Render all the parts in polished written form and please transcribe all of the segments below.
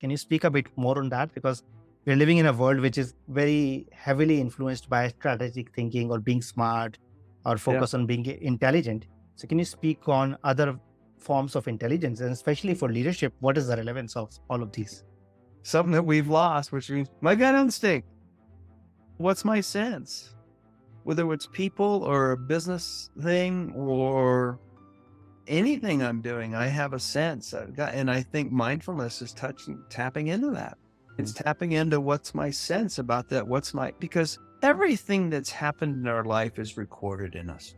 Can you speak a bit more on that? Because we're living in a world which is very heavily influenced by strategic thinking or being smart or Yeah. focus on being intelligent. So, can you speak on other forms of intelligence and especially for leadership? What is the relevance of all of these? Something that we've lost, which means my gut instinct. What's my sense? Whether it's people or a business thing or anything I'm doing, I have a sense. And I think mindfulness is tapping into that. It's tapping into what's my sense about that. Because everything that's happened in our life is recorded in us.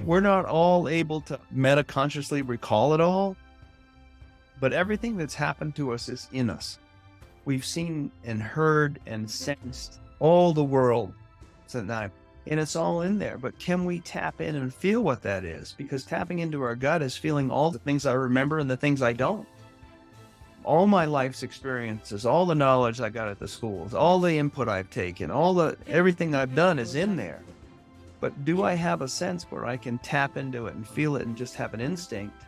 We're not all able to meta-consciously recall it all, but everything that's happened to us is in us. We've seen and heard and sensed all the world tonight, and it's all in there. But can we tap in and feel what that is? Because tapping into our gut is feeling all the things I remember and the things I don't. All my life's experiences, all the knowledge I got at the schools, all the input I've taken, everything I've done is in there. But do I have a sense where I can tap into it and feel it and just have an instinct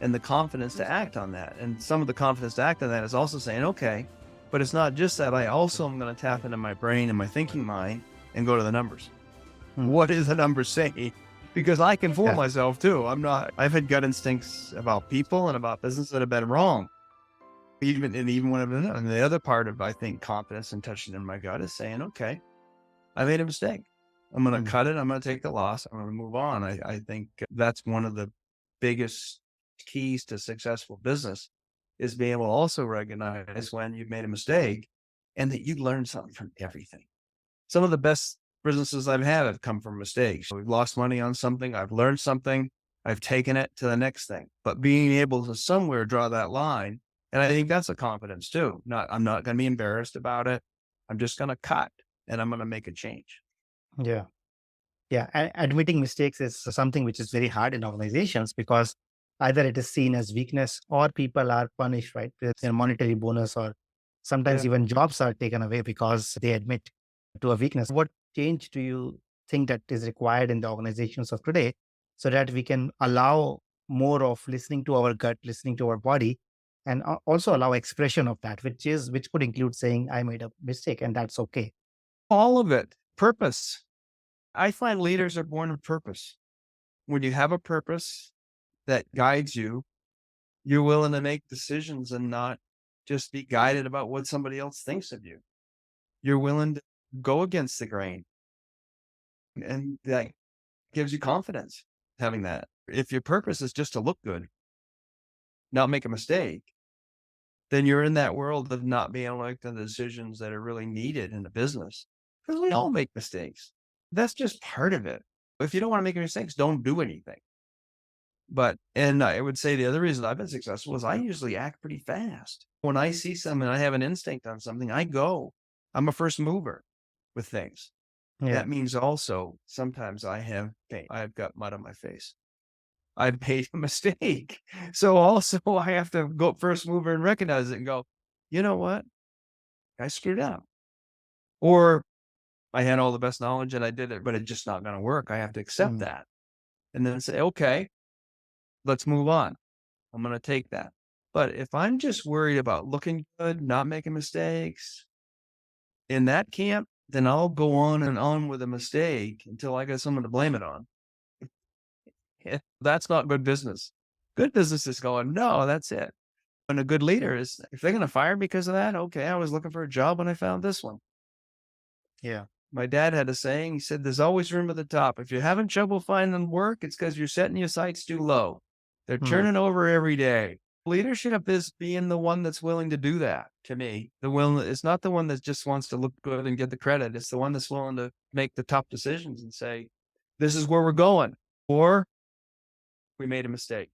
and the confidence to act on that? And some of the confidence to act on that is also saying, okay, but it's not just that. I also am going to tap into my brain and my thinking mind and go to the numbers. Hmm. What is the numbers saying? Because I can fool Yeah. myself too. I've had gut instincts about people and about business that have been wrong. Even when I've been, and the other part of, I think, confidence and touching in my gut is saying, okay, I made a mistake. I'm going to cut it. I'm going to take the loss. I'm going to move on. I think that's one of the biggest keys to successful business is being able to also recognize when you've made a mistake and that you learn something from everything. Some of the best businesses I've had have come from mistakes. We've lost money on something. I've learned something. I've taken it to the next thing, but being able to somewhere draw that line. And I think that's a confidence too. I'm not going to be embarrassed about it. I'm just going to cut and I'm going to make a change. Yeah. Yeah. Admitting mistakes is something which is very hard in organizations because either it is seen as weakness or people are punished, right? With a monetary bonus or sometimes Yeah. even jobs are taken away because they admit to a weakness. What change do you think that is required in the organizations of today so that we can allow more of listening to our gut, listening to our body, and also allow expression of that, which could include saying, I made a mistake and that's okay. All of it. Purpose. I find leaders are born with purpose. When you have a purpose that guides you, you're willing to make decisions and not just be guided about what somebody else thinks of you. You're willing to go against the grain, and that gives you confidence having that. If your purpose is just to look good, not make a mistake, then you're in that world of not being able to make the decisions that are really needed in the business. Because we all make mistakes. That's just part of it. If you don't want to make mistakes, don't do anything. And I would say the other reason I've been successful is I usually act pretty fast. When I see something, I have an instinct on something, I go. I'm a first mover with things. Yeah. That means also sometimes I've got mud on my face. I've made a mistake. So also I have to go first mover and recognize it and go, you know what? I screwed up. Or I had all the best knowledge and I did it, but it's just not going to work. I have to accept Mm. that and then say, okay, let's move on. I'm going to take that. But if I'm just worried about looking good, not making mistakes in that camp, then I'll go on and on with a mistake until I got someone to blame it on. That's not good business. Good business is going, no, that's it. And a good leader is, if they're going to fire me because of that, okay, I was looking for a job when I found this one. Yeah. My dad had a saying, he said, there's always room at the top. If you're having trouble finding work, it's because you're setting your sights too low. They're Mm. turning over every day. Leadership is being the one that's willing to do that to me. It's not the one that just wants to look good and get the credit. It's the one that's willing to make the tough decisions and say, this is where we're going. Or we made a mistake.